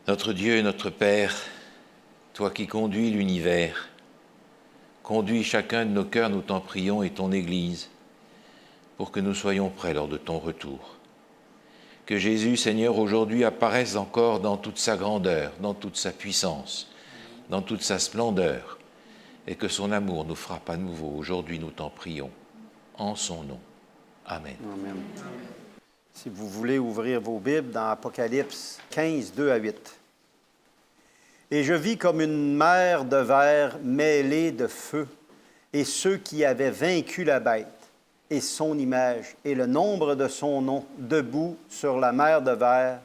Notre Dieu et notre Père, toi qui conduis l'univers, conduis chacun de nos cœurs, nous t'en prions, et ton Église, pour que nous soyons prêts lors de ton retour. Que Jésus, Seigneur, aujourd'hui apparaisse encore dans toute sa grandeur, dans toute sa puissance, dans toute sa splendeur, et que son amour nous frappe à nouveau. Aujourd'hui, nous t'en prions, en son nom. Amen. Amen. Si vous voulez ouvrir vos Bibles dans Apocalypse 15, 2 à 8. « Et je vis comme une mer de verre mêlée de feu, et ceux qui avaient vaincu la bête, et son image, et le nombre de son nom, debout sur la mer de verre,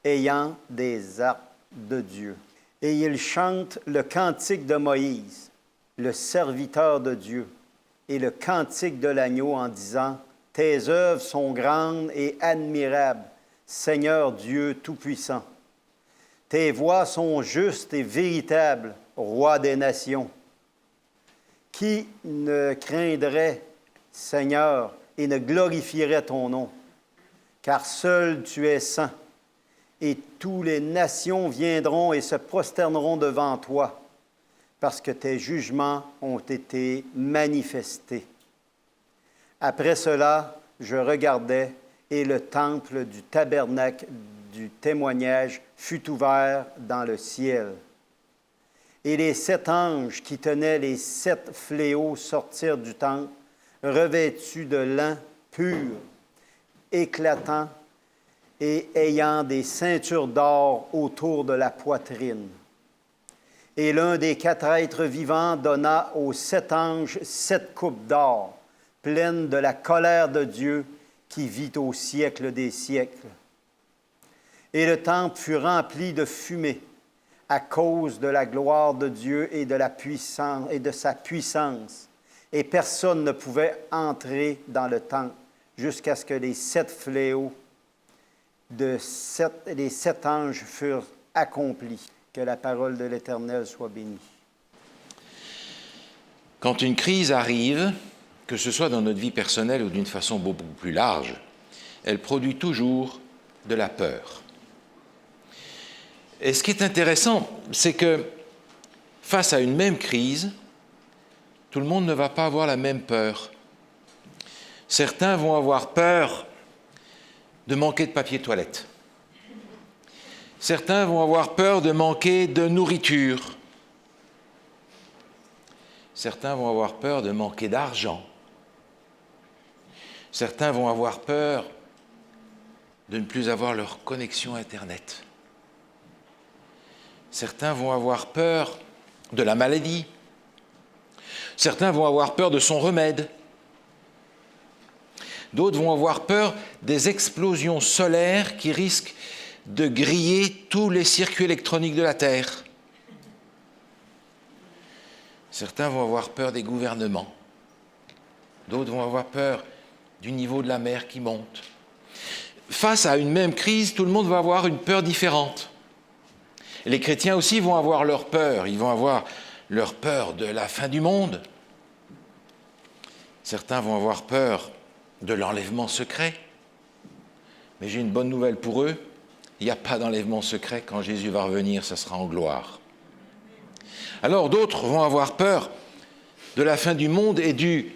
ayant des arcs de Dieu. Et ils chantent le cantique de Moïse, le serviteur de Dieu, et le cantique de l'agneau en disant, « Tes œuvres sont grandes et admirables, Seigneur Dieu Tout-Puissant. Tes voies sont justes et véritables, Roi des nations. Qui ne craindrait, Seigneur, et ne glorifierait ton nom? Car seul tu es saint, et toutes les nations viendront et se prosterneront devant toi, parce que tes jugements ont été manifestés. Après cela, je regardais, et le temple du tabernacle du témoignage fut ouvert dans le ciel. Et les 7 anges qui tenaient les 7 fléaux sortirent du temple, revêtus de lin pur, éclatant, et ayant des ceintures d'or autour de la poitrine. Et l'un des 4 êtres vivants donna aux 7 anges 7 coupes d'or, pleines de la colère de Dieu qui vit au siècle des siècles. Et le temple fut rempli de fumée à cause de la gloire de Dieu et de la puissance et de sa puissance. Et personne ne pouvait entrer dans le temple jusqu'à ce que les 7 fléaux les 7 anges furent accomplis. Que la parole de l'Éternel soit bénie. Quand une crise arrive, que ce soit dans notre vie personnelle ou d'une façon beaucoup plus large, elle produit toujours de la peur. Et ce qui est intéressant, c'est que face à une même crise, tout le monde ne va pas avoir la même peur. Certains vont avoir peur de manquer de papier toilette. Certains vont avoir peur de manquer de nourriture. Certains vont avoir peur de manquer d'argent. Certains vont avoir peur de ne plus avoir leur connexion Internet. Certains vont avoir peur de la maladie. Certains vont avoir peur de son remède. D'autres vont avoir peur des explosions solaires qui risquent de griller tous les circuits électroniques de la Terre. Certains vont avoir peur des gouvernements. D'autres vont avoir peur du niveau de la mer qui monte. Face à une même crise, tout le monde va avoir une peur différente. Les chrétiens aussi vont avoir leur peur. Ils vont avoir leur peur de la fin du monde. Certains vont avoir peur de l'enlèvement secret. Mais j'ai une bonne nouvelle pour eux. Il n'y a pas d'enlèvement secret. Quand Jésus va revenir, ça sera en gloire. Alors d'autres vont avoir peur de la fin du monde et du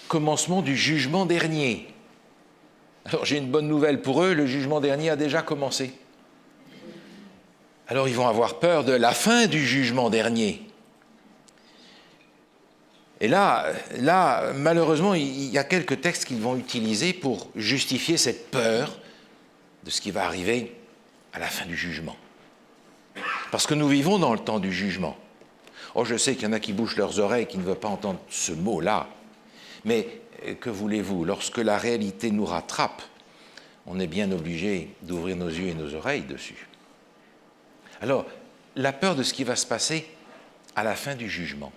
commencement du jugement dernier. Alors j'ai une bonne nouvelle pour eux, le jugement dernier a déjà commencé. Alors ils vont avoir peur de la fin du jugement dernier. Et là, malheureusement, il y a quelques textes qu'ils vont utiliser pour justifier cette peur de ce qui va arriver à la fin du jugement. Parce que nous vivons dans le temps du jugement. Oh, je sais qu'il y en a qui bouchent leurs oreilles, qui ne veulent pas entendre ce mot-là. Mais que voulez-vous? Lorsque la réalité nous rattrape, on est bien obligé d'ouvrir nos yeux et nos oreilles dessus. Alors, la peur de ce qui va se passer à la fin du jugement.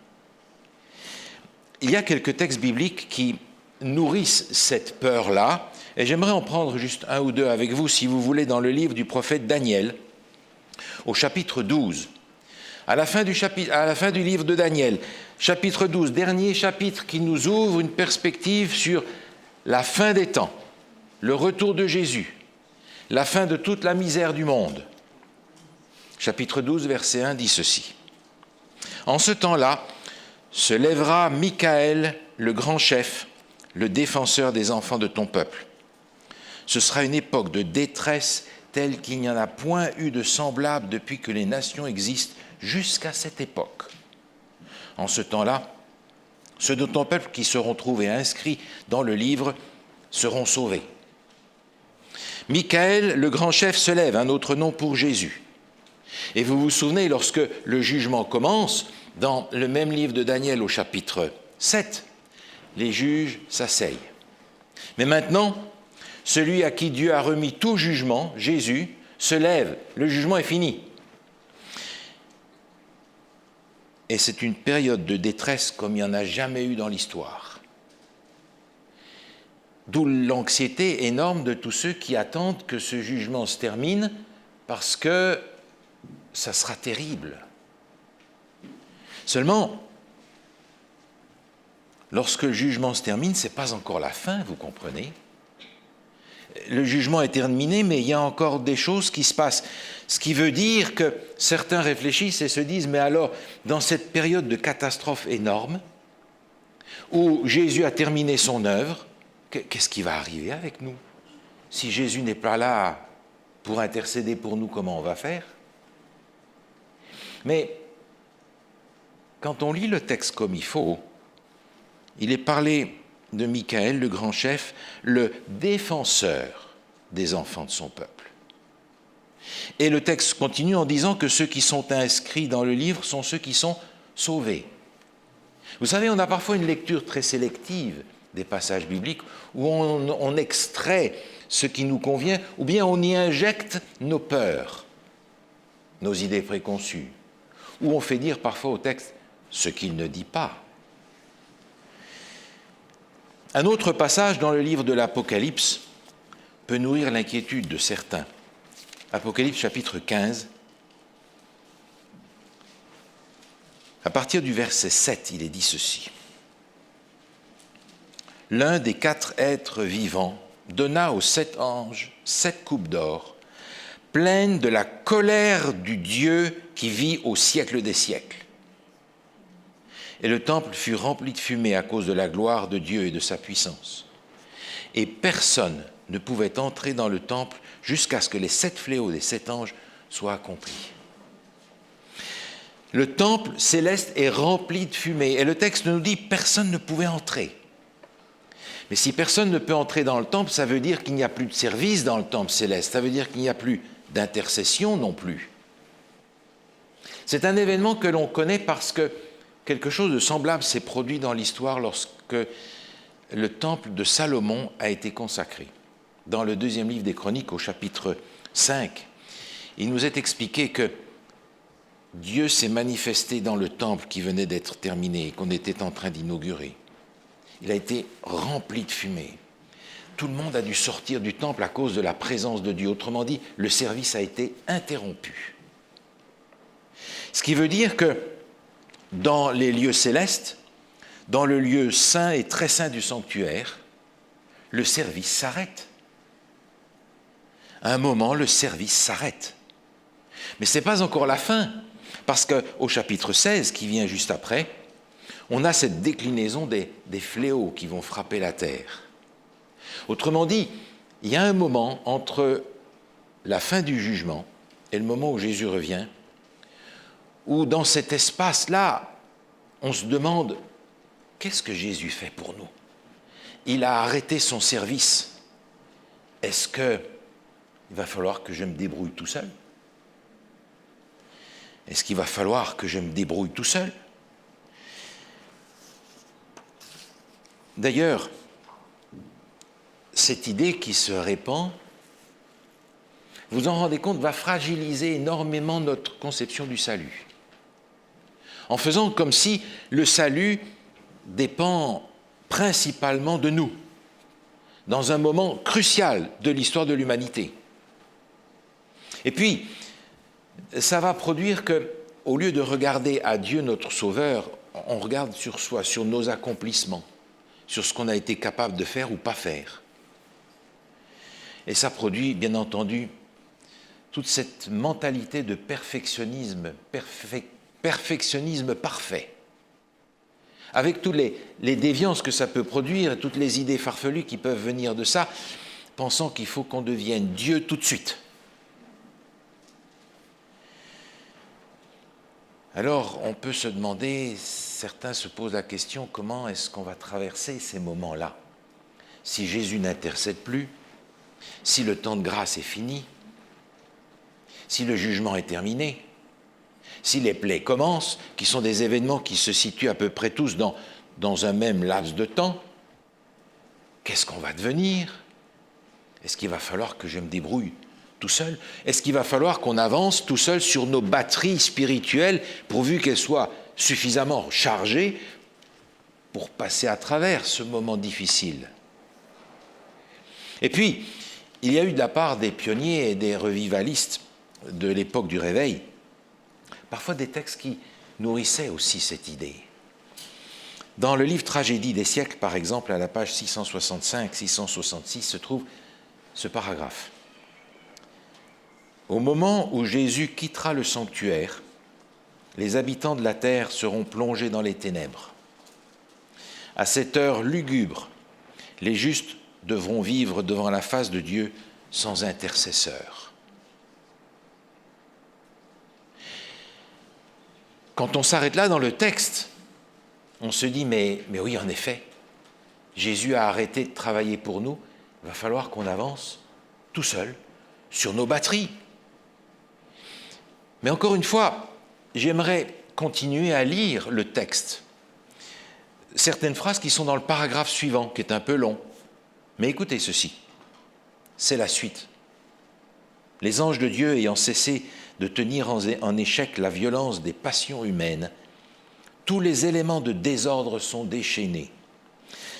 Il y a quelques textes bibliques qui nourrissent cette peur-là, et j'aimerais en prendre juste un ou deux avec vous, si vous voulez, dans le livre du prophète Daniel, au chapitre 12. À la fin du livre de Daniel, chapitre 12, dernier chapitre qui nous ouvre une perspective sur la fin des temps, le retour de Jésus, la fin de toute la misère du monde. chapitre 12, verset 1 dit ceci. « En ce temps-là, se lèvera Michaël, le grand chef, le défenseur des enfants de ton peuple. Ce sera une époque de détresse telle qu'il n'y en a point eu de semblable depuis que les nations existent jusqu'à cette époque. En ce temps-là, ceux de ton peuple qui seront trouvés inscrits dans le livre seront sauvés. Michaël, le grand chef, se lève, un autre nom pour Jésus. Et vous vous souvenez, lorsque le jugement commence, dans le même livre de Daniel au chapitre 7, les juges s'asseyent. Mais maintenant, celui à qui Dieu a remis tout jugement, Jésus, se lève. Le jugement est fini. Et c'est une période de détresse comme il n'y en a jamais eu dans l'histoire. D'où l'anxiété énorme de tous ceux qui attendent que ce jugement se termine parce que ça sera terrible. Seulement, lorsque le jugement se termine, ce n'est pas encore la fin, vous comprenez ? Le jugement est terminé, mais il y a encore des choses qui se passent. Ce qui veut dire que certains réfléchissent et se disent, mais alors, dans cette période de catastrophe énorme, où Jésus a terminé son œuvre, qu'est-ce qui va arriver avec nous ? Si Jésus n'est pas là pour intercéder pour nous, comment on va faire ? Mais quand on lit le texte comme il faut, il est parlé de Michaël, le grand chef, le défenseur des enfants de son peuple. Et le texte continue en disant que ceux qui sont inscrits dans le livre sont ceux qui sont sauvés. Vous savez, on a parfois une lecture très sélective des passages bibliques où on extrait ce qui nous convient, ou bien on y injecte nos peurs, nos idées préconçues, où on fait dire parfois au texte ce qu'il ne dit pas. Un autre passage dans le livre de l'Apocalypse peut nourrir l'inquiétude de certains. Apocalypse chapitre 15. À partir du verset 7, il est dit ceci. L'un des 4 êtres vivants donna aux 7 anges 7 coupes d'or, pleines de la colère du Dieu qui vit au siècle des siècles. Et le temple fut rempli de fumée à cause de la gloire de Dieu et de sa puissance. Et personne ne pouvait entrer dans le temple jusqu'à ce que les 7 fléaux des 7 anges soient accomplis. Le temple céleste est rempli de fumée. Et le texte nous dit « personne ne pouvait entrer ». Mais si personne ne peut entrer dans le temple, ça veut dire qu'il n'y a plus de service dans le temple céleste. Ça veut dire qu'il n'y a plus d'intercession non plus. C'est un événement que l'on connaît parce que quelque chose de semblable s'est produit dans l'histoire lorsque le temple de Salomon a été consacré. Dans le 2e livre des Chroniques, au chapitre 5, il nous est expliqué que Dieu s'est manifesté dans le temple qui venait d'être terminé et qu'on était en train d'inaugurer. Il a été rempli de fumée. Tout le monde a dû sortir du temple à cause de la présence de Dieu. Autrement dit, le service a été interrompu. Ce qui veut dire que dans les lieux célestes, dans le lieu saint et très saint du sanctuaire, le service s'arrête. À un moment, le service s'arrête. Mais ce n'est pas encore la fin, parce qu'au chapitre 16, qui vient juste après, on a cette déclinaison des fléaux qui vont frapper la terre. Autrement dit, il y a un moment entre la fin du jugement et le moment où Jésus revient, où dans cet espace-là, on se demande « qu'est-ce que Jésus fait pour nous ?» Il a arrêté son service. Est-ce qu'il va falloir que je me débrouille tout seul ? Est-ce qu'il va falloir que je me débrouille tout seul ? D'ailleurs, cette idée qui se répand, vous en rendez compte, va fragiliser énormément notre conception du salut. En faisant comme si le salut dépend principalement de nous, dans un moment crucial de l'histoire de l'humanité. Et puis, ça va produire que, au lieu de regarder à Dieu notre Sauveur, on regarde sur soi, sur nos accomplissements, sur ce qu'on a été capable de faire ou pas faire. Et ça produit, bien entendu, toute cette mentalité de perfectionnisme parfait, avec toutes les déviances que ça peut produire et toutes les idées farfelues qui peuvent venir de ça, pensant qu'il faut qu'on devienne Dieu tout de suite. Alors, on peut se demander, certains se posent la question, comment est-ce qu'on va traverser ces moments-là? Si Jésus n'intercède plus, si le temps de grâce est fini, si le jugement est terminé, si les plaies commencent, qui sont des événements qui se situent à peu près tous dans un même laps de temps, qu'est-ce qu'on va devenir? Est-ce qu'il va falloir que je me débrouille tout seul? Est-ce qu'il va falloir qu'on avance tout seul sur nos batteries spirituelles, pourvu qu'elles soient suffisamment chargées pour passer à travers ce moment difficile? Et puis, il y a eu de la part des pionniers et des revivalistes de l'époque du Réveil, parfois des textes qui nourrissaient aussi cette idée. Dans le livre Tragédie des siècles, par exemple, à la page 665-666, se trouve ce paragraphe. Au moment où Jésus quittera le sanctuaire, les habitants de la terre seront plongés dans les ténèbres. À cette heure lugubre, les justes devront vivre devant la face de Dieu sans intercesseur. Quand on s'arrête là dans le texte, on se dit, mais oui, en effet, Jésus a arrêté de travailler pour nous, il va falloir qu'on avance tout seul sur nos batteries. Mais encore une fois, j'aimerais continuer à lire le texte. Certaines phrases qui sont dans le paragraphe suivant, qui est un peu long. Mais écoutez ceci, c'est la suite. Les anges de Dieu ayant cessé de tenir en échec la violence des passions humaines, tous les éléments de désordre sont déchaînés.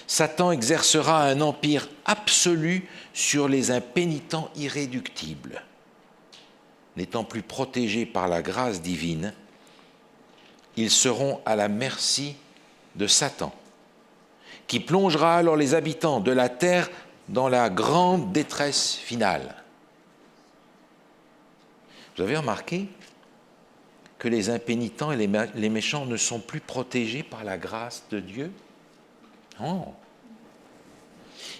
Satan exercera un empire absolu sur les impénitents irréductibles. N'étant plus protégés par la grâce divine, ils seront à la merci de Satan, qui plongera alors les habitants de la terre dans la grande détresse finale. Vous avez remarqué que les impénitents et les méchants ne sont plus protégés par la grâce de Dieu? Non.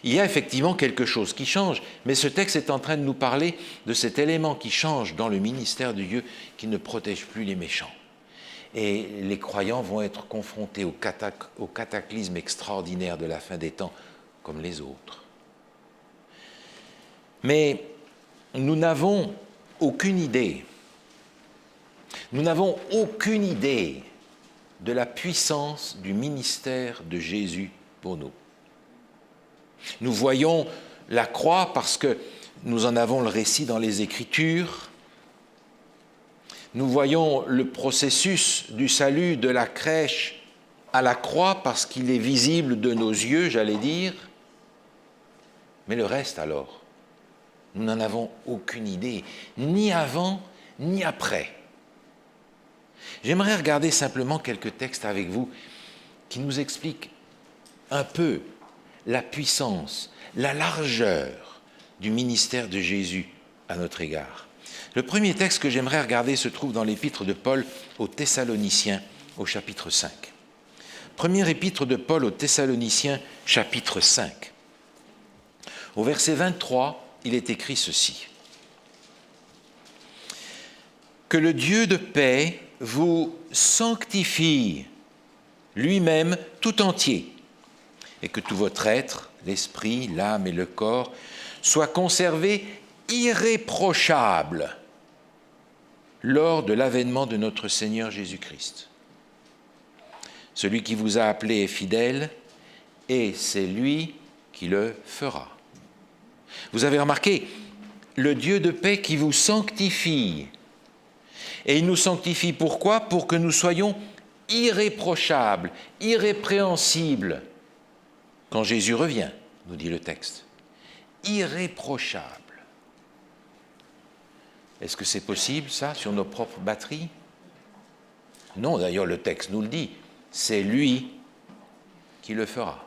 Il y a effectivement quelque chose qui change, mais ce texte est en train de nous parler de cet élément qui change dans le ministère de Dieu, qui ne protège plus les méchants. Et les croyants vont être confrontés au cataclysme extraordinaire de la fin des temps, comme les autres. Mais nous n'avons aucune idée. Nous n'avons aucune idée de la puissance du ministère de Jésus pour nous. Nous voyons la croix parce que nous en avons le récit dans les Écritures. Nous voyons le processus du salut de la crèche à la croix parce qu'il est visible de nos yeux, j'allais dire. Mais le reste alors, nous n'en avons aucune idée, ni avant, ni après. J'aimerais regarder simplement quelques textes avec vous qui nous expliquent un peu la puissance, la largeur du ministère de Jésus à notre égard. Le premier texte que j'aimerais regarder se trouve dans l'épître de Paul aux Thessaloniciens, au chapitre 5. Première épître de Paul aux Thessaloniciens, chapitre 5. Au verset 23, il est écrit ceci. Que le Dieu de paix vous sanctifie lui-même tout entier, et que tout votre être, l'esprit, l'âme et le corps, soient conservés irréprochables lors de l'avènement de notre Seigneur Jésus-Christ. Celui qui vous a appelé est fidèle, et c'est lui qui le fera. Vous avez remarqué, le Dieu de paix qui vous sanctifie. Et il nous sanctifie pourquoi? Pour que nous soyons irréprochables, irrépréhensibles, quand Jésus revient, nous dit le texte. Irréprochable. Est-ce que c'est possible, ça, sur nos propres batteries? Non, d'ailleurs, le texte nous le dit. C'est lui qui le fera.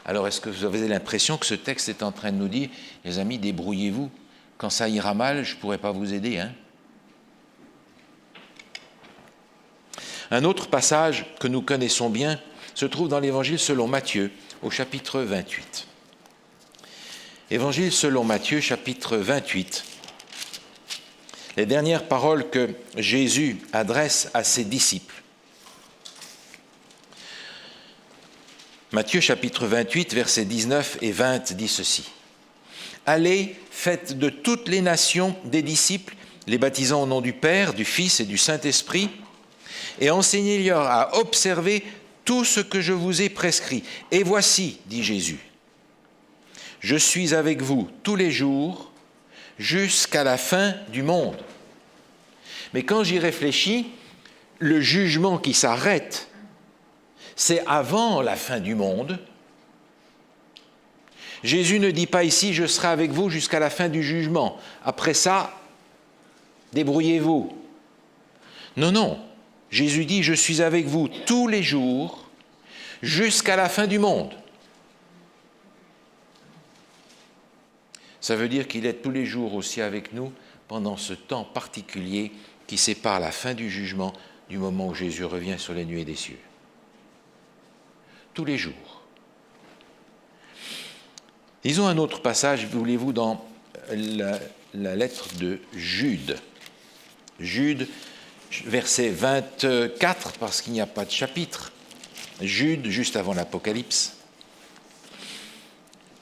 Alors, est-ce que vous avez l'impression que ce texte est en train de nous dire, les amis, débrouillez-vous, quand ça ira mal, je ne pourrai pas vous aider, hein. Un autre passage que nous connaissons bien se trouve dans l'Évangile selon Matthieu, au chapitre 28. Évangile selon Matthieu, chapitre 28. Les dernières paroles que Jésus adresse à ses disciples. Matthieu, chapitre 28, versets 19 et 20 dit ceci. « Allez, faites de toutes les nations des disciples, les baptisant au nom du Père, du Fils et du Saint-Esprit, et enseignez-leur à observer tout ce que je vous ai prescrit. Et voici, dit Jésus, je suis avec vous tous les jours jusqu'à la fin du monde. » Mais quand j'y réfléchis, le jugement qui s'arrête, c'est avant la fin du monde. Jésus ne dit pas ici « je serai avec vous jusqu'à la fin du jugement ». Après ça, débrouillez-vous. Non, non. Jésus dit « je suis avec vous tous les jours jusqu'à la fin du monde ». Ça veut dire qu'il est tous les jours aussi avec nous pendant ce temps particulier qui sépare la fin du jugement du moment où Jésus revient sur les nuées des cieux. Tous les jours. Lisons un autre passage, voulez-vous, dans la lettre de Jude. Jude, verset 24, parce qu'il n'y a pas de chapitre. Jude, juste avant l'Apocalypse.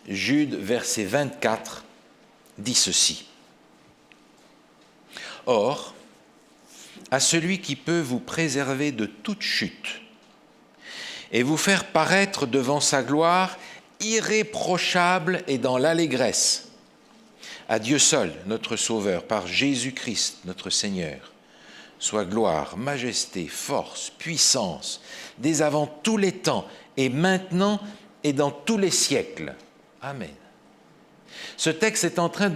Jude, verset 24, dit ceci. « Or, à celui qui peut vous préserver de toute chute et vous faire paraître devant sa gloire irréprochable et dans l'allégresse, à Dieu seul, notre Sauveur, par Jésus-Christ, notre Seigneur, soit gloire, majesté, force, puissance, dès avant tous les temps, et maintenant et dans tous les siècles. Amen. » Ce texte est en train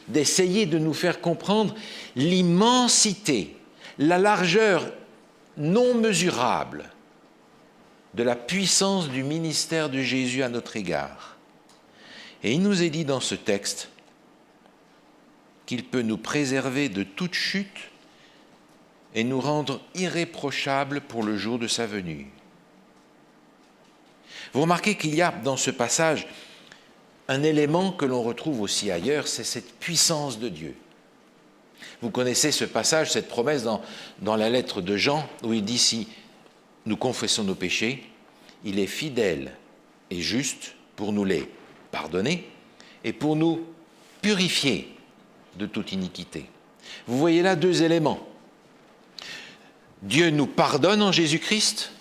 d'essayer de nous faire comprendre l'immensité, la largeur non mesurable de la puissance du ministère de Jésus à notre égard. Et il nous est dit dans ce texte qu'il peut nous préserver de toute chute et nous rendre irréprochables pour le jour de sa venue. Vous remarquez qu'il y a dans ce passage un élément que l'on retrouve aussi ailleurs, c'est cette puissance de Dieu. Vous connaissez ce passage, cette promesse dans la lettre de Jean, où il dit, si nous confessons nos péchés, il est fidèle et juste pour nous les pardonner et pour nous purifier de toute iniquité. Vous voyez là deux éléments. Dieu nous pardonne en Jésus-Christ,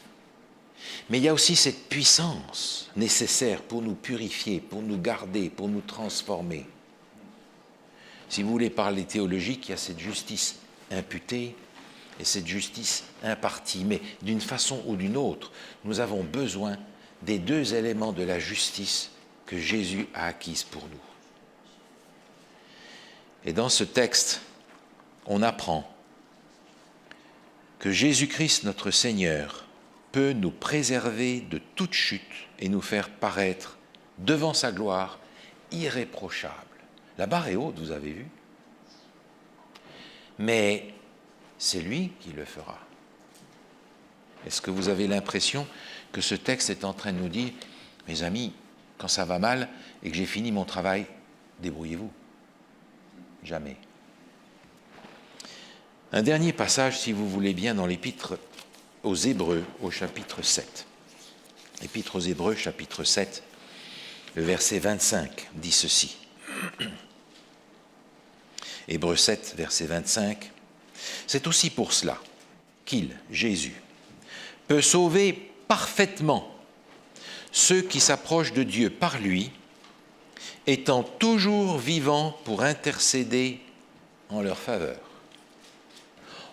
mais il y a aussi cette puissance nécessaire pour nous purifier, pour nous garder, pour nous transformer. Si vous voulez parler théologique, il y a cette justice imputée et cette justice impartie. Mais d'une façon ou d'une autre, nous avons besoin des deux éléments de la justice que Jésus a acquise pour nous. Et dans ce texte, on apprend que Jésus-Christ, notre Seigneur, peut nous préserver de toute chute et nous faire paraître devant sa gloire irréprochable. La barre est haute, vous avez vu. Mais c'est lui qui le fera. Est-ce que vous avez l'impression que ce texte est en train de nous dire, mes amis, quand ça va mal et que j'ai fini mon travail, débrouillez-vous. Jamais. Un dernier passage, si vous voulez bien, dans l'Épître aux Hébreux, au chapitre 7. L'Épître aux Hébreux, chapitre 7, le verset 25, dit ceci. Hébreux 7, verset 25. C'est aussi pour cela qu'il, Jésus, peut sauver parfaitement ceux qui s'approchent de Dieu par lui, étant toujours vivant pour intercéder en leur faveur.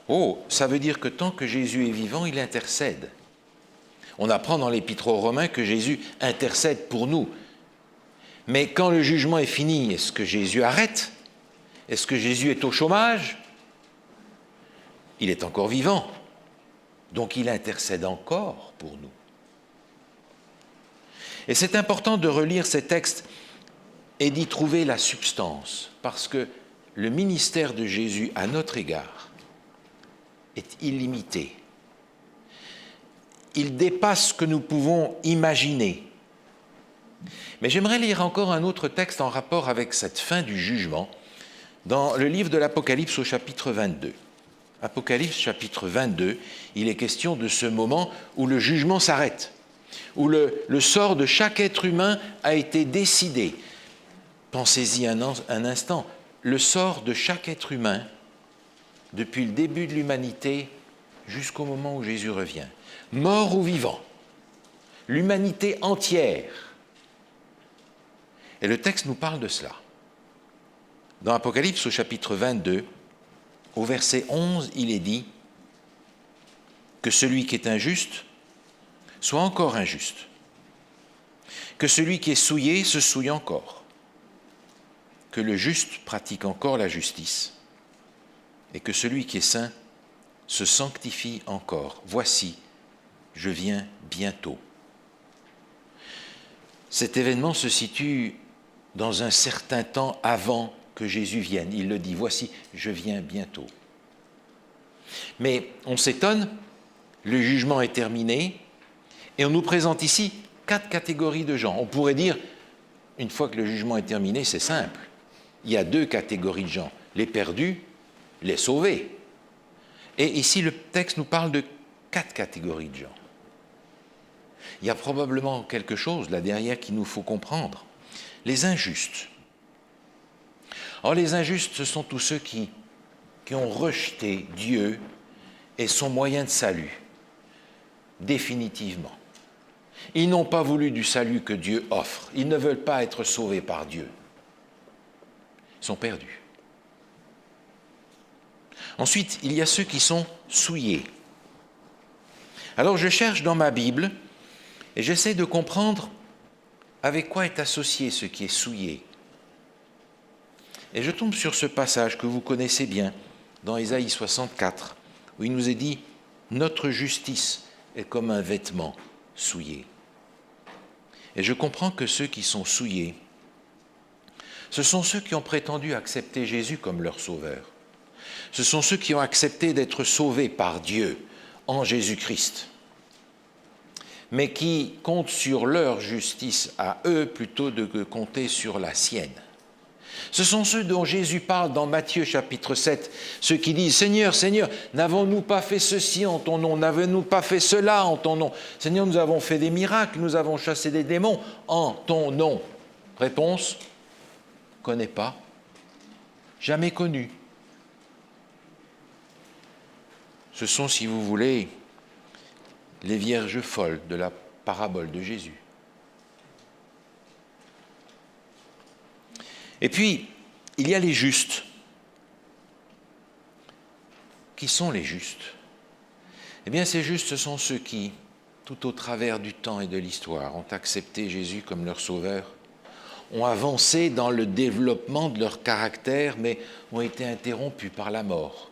Oh, ça veut dire que tant que Jésus est vivant, il intercède. On apprend dans l'Épître aux Romains que Jésus intercède pour nous. Mais quand le jugement est fini, est-ce que Jésus arrête? Est-ce que Jésus est au chômage? Il est encore vivant. Donc il intercède encore pour nous. Et c'est important de relire ces textes et d'y trouver la substance, parce que le ministère de Jésus à notre égard est illimité. Il dépasse ce que nous pouvons imaginer. Mais j'aimerais lire encore un autre texte en rapport avec cette fin du jugement dans le livre de l'Apocalypse au chapitre 22. Apocalypse chapitre 22, il est question de ce moment où le jugement s'arrête, où le sort de chaque être humain a été décidé. Pensez-y un instant, le sort de chaque être humain, depuis le début de l'humanité jusqu'au moment où Jésus revient, mort ou vivant, l'humanité entière. Et le texte nous parle de cela. Dans Apocalypse au chapitre 22, au verset 11, il est dit que celui qui est injuste soit encore injuste, que celui qui est souillé se souille encore, que le juste pratique encore la justice, et que celui qui est saint se sanctifie encore. Voici, je viens bientôt. Cet événement se situe dans un certain temps avant que Jésus vienne. Il le dit, voici, je viens bientôt. Mais on s'étonne, le jugement est terminé, et on nous présente ici 4 catégories de gens. On pourrait dire, une fois que le jugement est terminé, c'est simple. Il y a 2 catégories de gens, les perdus, les sauvés. Et ici, le texte nous parle de 4 catégories de gens. Il y a probablement quelque chose là derrière qu'il nous faut comprendre. Les injustes. Or, les injustes, ce sont tous ceux qui ont rejeté Dieu et son moyen de salut, définitivement. Ils n'ont pas voulu du salut que Dieu offre. Ils ne veulent pas être sauvés par Dieu. Ils sont perdus. Ensuite, il y a ceux qui sont souillés. Alors, je cherche dans ma Bible et j'essaie de comprendre avec quoi est associé ce qui est souillé. Et je tombe sur ce passage que vous connaissez bien, dans Ésaïe 64, où il nous est dit « Notre justice est comme un vêtement souillé ». Et je comprends que ceux qui sont souillés, ce sont ceux qui ont prétendu accepter Jésus comme leur sauveur. Ce sont ceux qui ont accepté d'être sauvés par Dieu en Jésus-Christ, mais qui comptent sur leur justice à eux plutôt que compter sur la sienne. Ce sont ceux dont Jésus parle dans Matthieu chapitre 7, ceux qui disent « Seigneur, Seigneur, n'avons-nous pas fait ceci en ton nom? N'avons-nous pas fait cela en ton nom? Seigneur, nous avons fait des miracles, nous avons chassé des démons en ton nom. » Réponse, « Connais pas, jamais connu. » Ce sont, si vous voulez, les vierges folles de la parabole de Jésus. Et puis, il y a les justes. Qui sont les justes? Eh bien, ces justes, ce sont ceux qui, tout au travers du temps et de l'histoire, ont accepté Jésus comme leur sauveur, ont avancé dans le développement de leur caractère, mais ont été interrompus par la mort.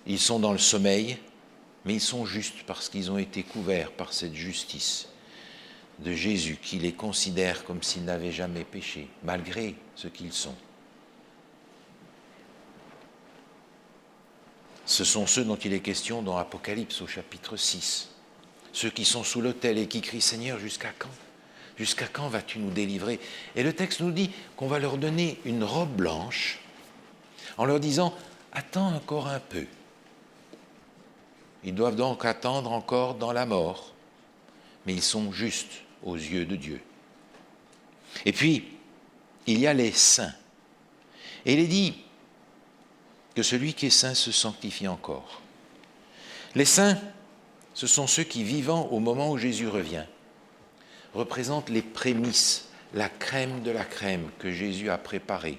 Ils sont dans le sommeil, mais ils sont justes parce qu'ils ont été couverts par cette justice de Jésus qui les considère comme s'ils n'avaient jamais péché, malgré ce qu'ils sont. Ce sont ceux dont il est question dans Apocalypse au chapitre 6, ceux qui sont sous l'autel et qui crient « Seigneur, jusqu'à quand? Jusqu'à quand vas-tu nous délivrer ?» Et le texte nous dit qu'on va leur donner une robe blanche en leur disant « Attends encore un peu. » Ils doivent donc attendre encore dans la mort, mais ils sont justes aux yeux de Dieu. Et puis, il y a les saints. Et il est dit que celui qui est saint se sanctifie encore. Les saints, ce sont ceux qui, vivant au moment où Jésus revient, représentent les prémices, la crème de la crème que Jésus a préparée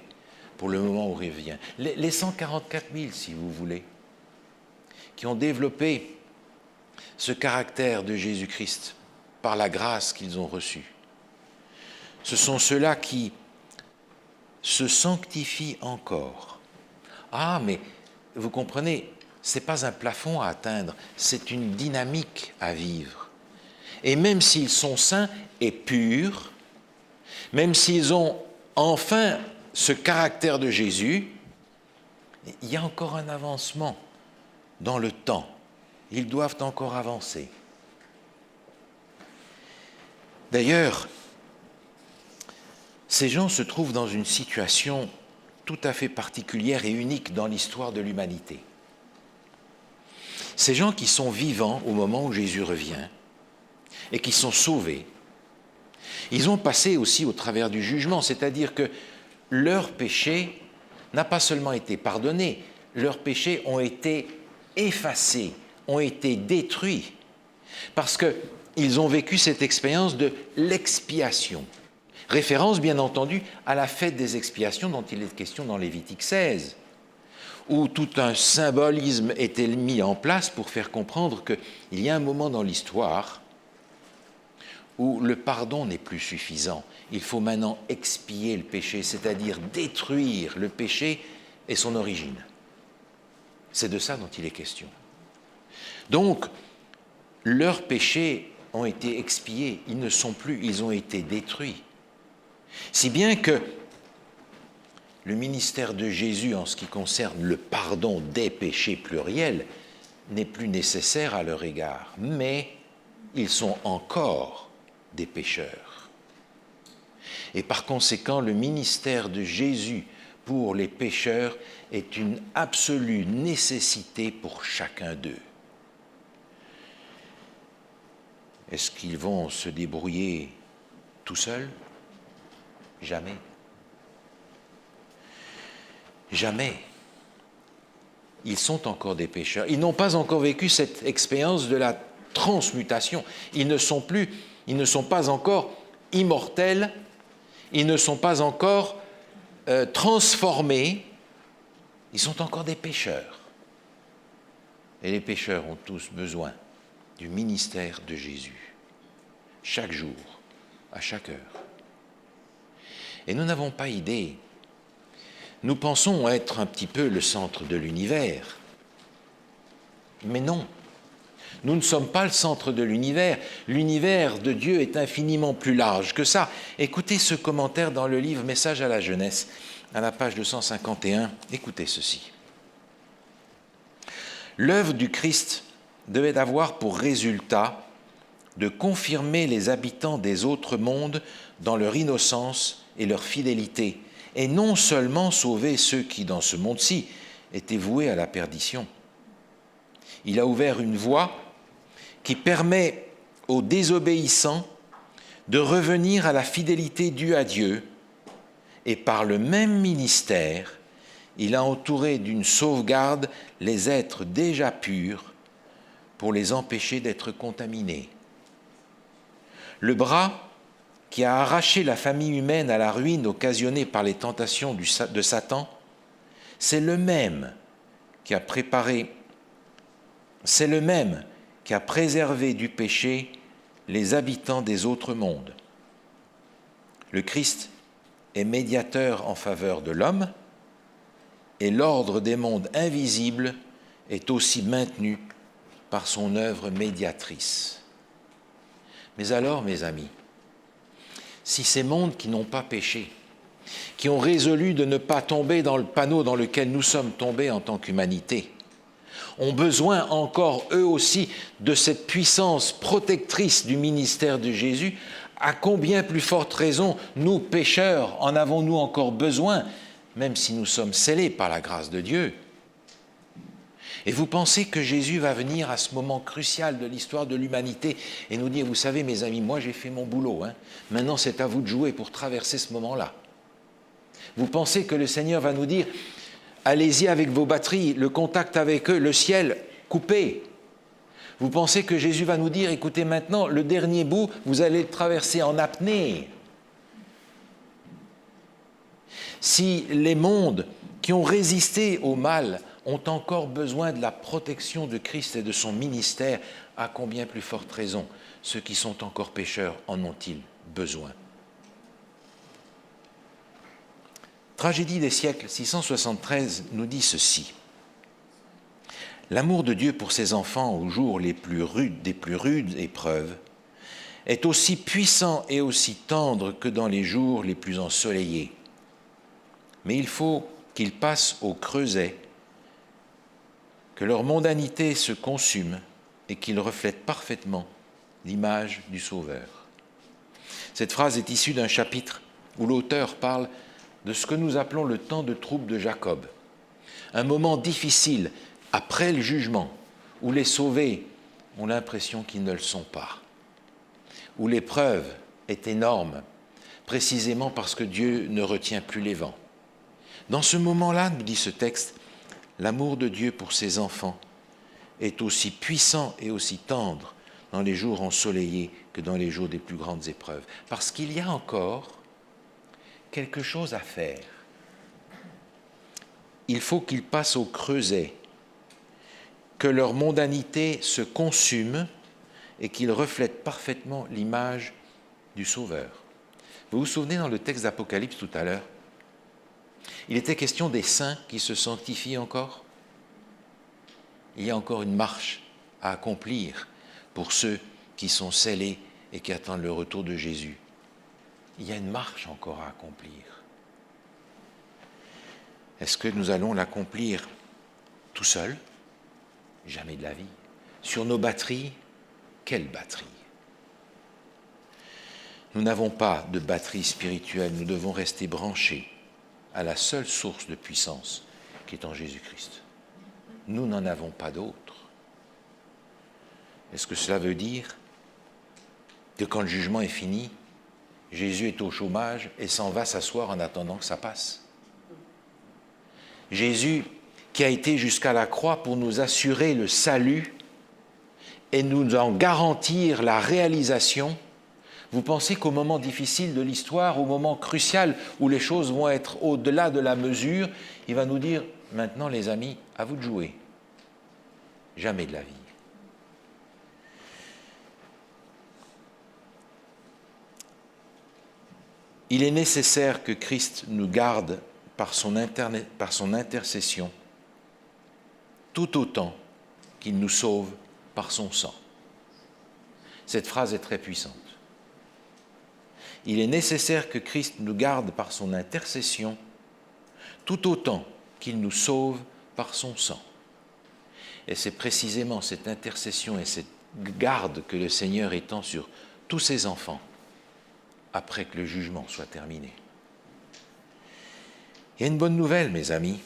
pour le moment où il revient. Les 144 000, si vous voulez, qui ont développé ce caractère de Jésus-Christ par la grâce qu'ils ont reçue. Ce sont ceux-là qui se sanctifient encore. Ah, mais vous comprenez, ce n'est pas un plafond à atteindre, c'est une dynamique à vivre. Et même s'ils sont saints et purs, même s'ils ont enfin ce caractère de Jésus, il y a encore un avancement dans le temps. Ils doivent encore avancer. D'ailleurs, ces gens se trouvent dans une situation tout à fait particulière et unique dans l'histoire de l'humanité. Ces gens qui sont vivants au moment où Jésus revient et qui sont sauvés, ils ont passé aussi au travers du jugement, c'est-à-dire que leur péché n'a pas seulement été pardonné, leurs péchés ont été effacés, ont été détruits, parce qu'ils ont vécu cette expérience de l'expiation. Référence, bien entendu, à la fête des expiations dont il est question dans Lévitique 16, où tout un symbolisme était mis en place pour faire comprendre qu'il y a un moment dans l'histoire où le pardon n'est plus suffisant. Il faut maintenant expier le péché, c'est-à-dire détruire le péché et son origine. C'est de ça dont il est question. Donc, leurs péchés ont été expiés, ils ne sont plus, ils ont été détruits. Si bien que le ministère de Jésus en ce qui concerne le pardon des péchés pluriels n'est plus nécessaire à leur égard, mais ils sont encore des pécheurs. Et par conséquent, le ministère de Jésus pour les pécheurs est une absolue nécessité pour chacun d'eux. Est-ce qu'ils vont se débrouiller tout seuls? Jamais. Jamais. Ils sont encore des pécheurs. Ils n'ont pas encore vécu cette expérience de la transmutation. Ils ne sont pas encore immortels, ils ne sont pas encore transformés, ils sont encore des pécheurs. Et les pécheurs ont tous besoin du ministère de Jésus, chaque jour, à chaque heure. Et nous n'avons pas idée. Nous pensons être un petit peu le centre de l'univers. Mais non, nous ne sommes pas le centre de l'univers. L'univers de Dieu est infiniment plus large que ça. Écoutez ce commentaire dans le livre Message à la jeunesse, à la page 251. Écoutez ceci. L'œuvre du Christ devait avoir pour résultat de confirmer les habitants des autres mondes dans leur innocence et leur fidélité, et non seulement sauver ceux qui, dans ce monde-ci, étaient voués à la perdition. Il a ouvert une voie qui permet aux désobéissants de revenir à la fidélité due à Dieu, et par le même ministère, il a entouré d'une sauvegarde les êtres déjà purs pour les empêcher d'être contaminés. Le bras qui a arraché la famille humaine à la ruine occasionnée par les tentations de Satan, c'est le même qui a préservé du péché les habitants des autres mondes. Le Christ est médiateur en faveur de l'homme, et l'ordre des mondes invisibles est aussi maintenu par son œuvre médiatrice. Mais alors, mes amis, si ces mondes qui n'ont pas péché, qui ont résolu de ne pas tomber dans le panneau dans lequel nous sommes tombés en tant qu'humanité, ont besoin encore eux aussi de cette puissance protectrice du ministère de Jésus, à combien plus forte raison, nous pécheurs, en avons-nous encore besoin, même si nous sommes scellés par la grâce de Dieu? Et vous pensez que Jésus va venir à ce moment crucial de l'histoire de l'humanité et nous dire, vous savez mes amis, moi j'ai fait mon boulot, maintenant c'est à vous de jouer pour traverser ce moment-là. Vous pensez que le Seigneur va nous dire, allez-y avec vos batteries, le contact avec eux, le ciel coupé. Vous pensez que Jésus va nous dire, écoutez maintenant, le dernier bout, vous allez le traverser en apnée. Si les mondes qui ont résisté au mal ont encore besoin de la protection de Christ et de son ministère, à combien plus forte raison ceux qui sont encore pécheurs en ont-ils besoin? Tragédie des siècles 673 nous dit ceci. L'amour de Dieu pour ses enfants aux jours des plus rudes épreuves est aussi puissant et aussi tendre que dans les jours les plus ensoleillés. mais il faut qu'ils passent au creuset, que leur mondanité se consume et qu'ils reflètent parfaitement l'image du Sauveur. Cette phrase est issue d'un chapitre où l'auteur parle de ce que nous appelons le temps de trouble de Jacob, un moment difficile après le jugement, où les sauvés ont l'impression qu'ils ne le sont pas, où l'épreuve est énorme, précisément parce que Dieu ne retient plus les vents. Dans ce moment-là, nous dit ce texte, l'amour de Dieu pour ses enfants est aussi puissant et aussi tendre dans les jours ensoleillés que dans les jours des plus grandes épreuves, parce qu'il y a encore quelque chose à faire. Il faut qu'ils passent au creuset, que leur mondanité se consume et qu'ils reflètent parfaitement l'image du Sauveur. Vous vous souvenez dans le texte d'Apocalypse tout à l'heure, il était question des saints qui se sanctifient encore. Il y a encore une marche à accomplir pour ceux qui sont scellés et qui attendent le retour de Jésus. Il y a une marche encore à accomplir. Est-ce que nous allons l'accomplir tout seul? Jamais de la vie. Sur nos batteries, quelle batterie? Nous n'avons pas de batterie spirituelle, nous devons rester branchés à la seule source de puissance qui est en Jésus-Christ. Nous n'en avons pas d'autre. Est-ce que cela veut dire que quand le jugement est fini, Jésus est au chômage et s'en va s'asseoir en attendant que ça passe? Jésus, qui a été jusqu'à la croix pour nous assurer le salut et nous en garantir la réalisation, vous pensez qu'au moment difficile de l'histoire, au moment crucial où les choses vont être au-delà de la mesure, il va nous dire, maintenant les amis, à vous de jouer. Jamais de la vie. Il est nécessaire que Christ nous garde par son intercession, tout autant qu'il nous sauve par son sang. Cette phrase est très puissante. Il est nécessaire que Christ nous garde par son intercession, tout autant qu'il nous sauve par son sang. Et c'est précisément cette intercession et cette garde que le Seigneur étend sur tous ses enfants après que le jugement soit terminé. Il y a une bonne nouvelle, mes amis,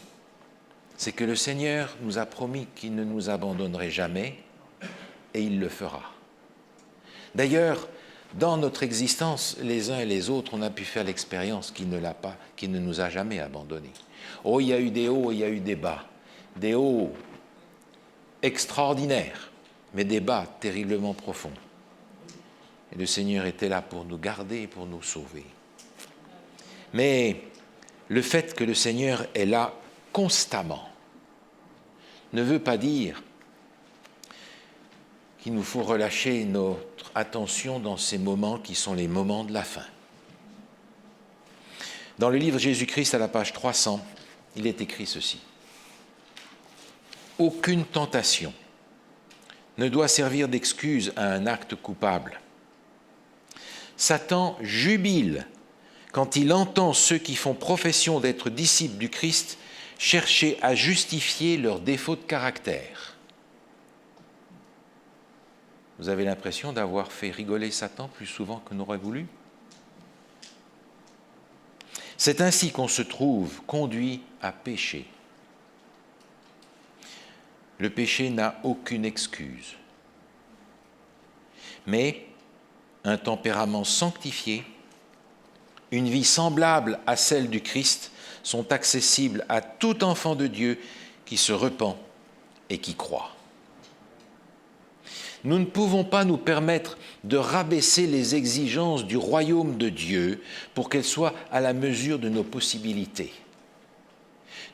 c'est que le Seigneur nous a promis qu'il ne nous abandonnerait jamais et il le fera. D'ailleurs, dans notre existence, les uns et les autres, on a pu faire l'expérience qu'il ne nous a jamais abandonnés. Oh, il y a eu des hauts, il y a eu des hauts extraordinaires, mais des bas terriblement profonds. Et le Seigneur était là pour nous garder et pour nous sauver. Mais le fait que le Seigneur est là constamment ne veut pas dire qu'il nous faut relâcher notre attention dans ces moments qui sont les moments de la fin. Dans le livre Jésus-Christ, à la page 300, il est écrit ceci. Aucune tentation ne doit servir d'excuse à un acte coupable. Satan jubile quand il entend ceux qui font profession d'être disciples du Christ chercher à justifier leurs défauts de caractère. Vous avez l'impression d'avoir fait rigoler Satan plus souvent que n'aurait voulu? C'est ainsi qu'on se trouve conduit à pécher. Le péché n'a aucune excuse. Mais un tempérament sanctifié, une vie semblable à celle du Christ sont accessibles à tout enfant de Dieu qui se repent et qui croit. Nous ne pouvons pas nous permettre de rabaisser les exigences du royaume de Dieu pour qu'elles soient à la mesure de nos possibilités.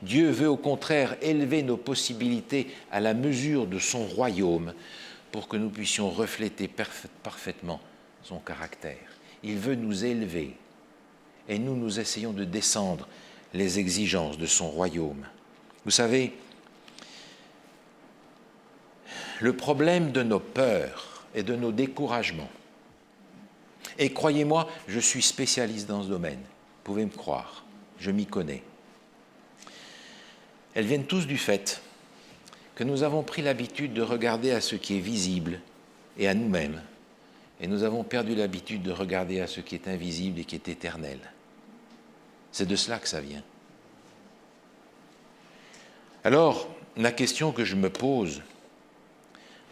Dieu veut au contraire élever nos possibilités à la mesure de son royaume pour que nous puissions refléter parfaitement son caractère. Il veut nous élever et nous essayons de descendre les exigences de son royaume. Vous savez, le problème de nos peurs et de nos découragements, et croyez-moi, je suis spécialiste dans ce domaine, vous pouvez me croire, je m'y connais, elles viennent tous du fait que nous avons pris l'habitude de regarder à ce qui est visible et à nous-mêmes, et nous avons perdu l'habitude de regarder à ce qui est invisible et qui est éternel. C'est de cela que ça vient. Alors, la question que je me pose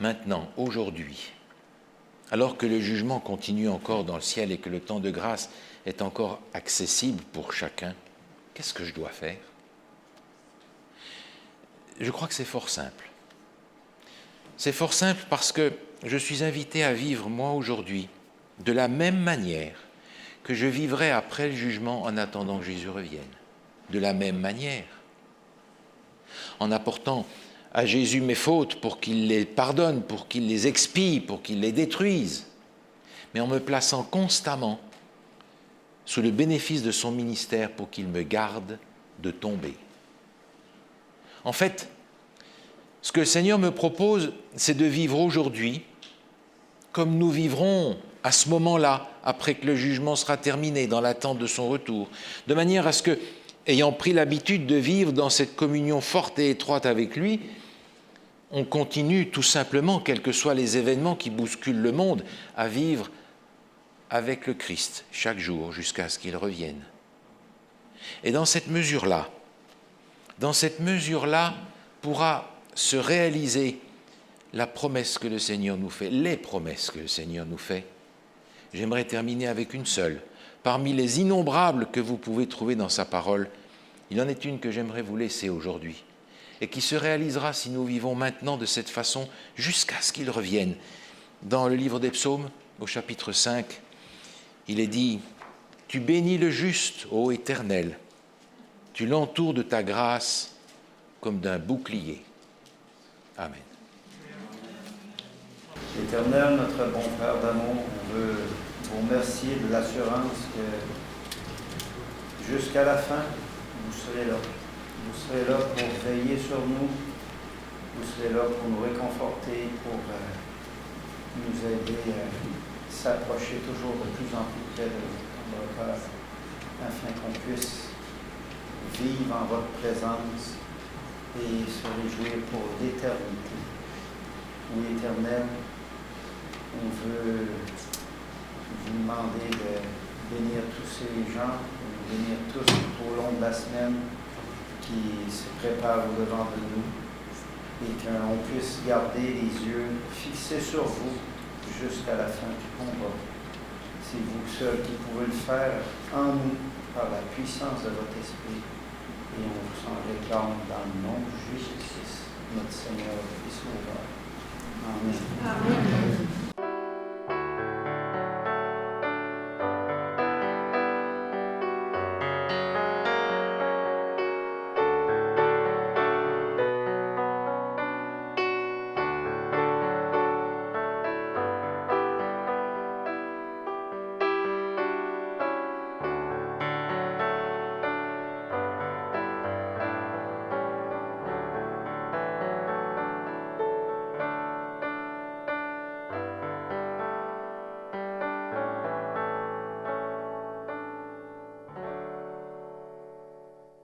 maintenant, aujourd'hui, alors que le jugement continue encore dans le ciel et que le temps de grâce est encore accessible pour chacun, qu'est-ce que je dois faire? Je crois que c'est fort simple. C'est fort simple parce que je suis invité à vivre, moi, aujourd'hui, de la même manière que je vivrai après le jugement en attendant que Jésus revienne. De la même manière. En apportant à Jésus mes fautes pour qu'il les pardonne, pour qu'il les expie, pour qu'il les détruise, mais en me plaçant constamment sous le bénéfice de son ministère pour qu'il me garde de tomber. En fait, ce que le Seigneur me propose, c'est de vivre aujourd'hui comme nous vivrons à ce moment-là, après que le jugement sera terminé, dans l'attente de son retour, de manière à ce que, ayant pris l'habitude de vivre dans cette communion forte et étroite avec lui, on continue tout simplement, quels que soient les événements qui bousculent le monde, à vivre avec le Christ chaque jour jusqu'à ce qu'il revienne. Et dans cette mesure-là pourra se réaliser la promesse que le Seigneur nous fait, les promesses que le Seigneur nous fait. J'aimerais terminer avec une seule. Parmi les innombrables que vous pouvez trouver dans sa parole, il en est une que j'aimerais vous laisser aujourd'hui et qui se réalisera si nous vivons maintenant de cette façon jusqu'à ce qu'il revienne. Dans le livre des Psaumes, au chapitre 5, il est dit « Tu bénis le juste, ô Éternel, tu l'entoures de ta grâce comme d'un bouclier. » Amen. Éternel, notre bon Père d'amour, on veut vous remercier de l'assurance que jusqu'à la fin, vous serez là. Vous serez là pour veiller sur nous. Vous serez là pour nous réconforter, pour nous aider à s'approcher toujours de plus en plus près de votre Père, afin qu'on puisse vivre en votre présence et se réjouir pour l'éternité. Oui, Éternel, on veut vous demander de bénir tous ces gens, de bénir tous au long de la semaine qui se préparent au-devant de nous et qu'on puisse garder les yeux fixés sur vous jusqu'à la fin du combat. C'est vous seul qui pouvez le faire en nous par la puissance de votre esprit et on vous en réclame dans le nom de Jésus-Christ, notre Seigneur et Sauveur. Amen. Amen.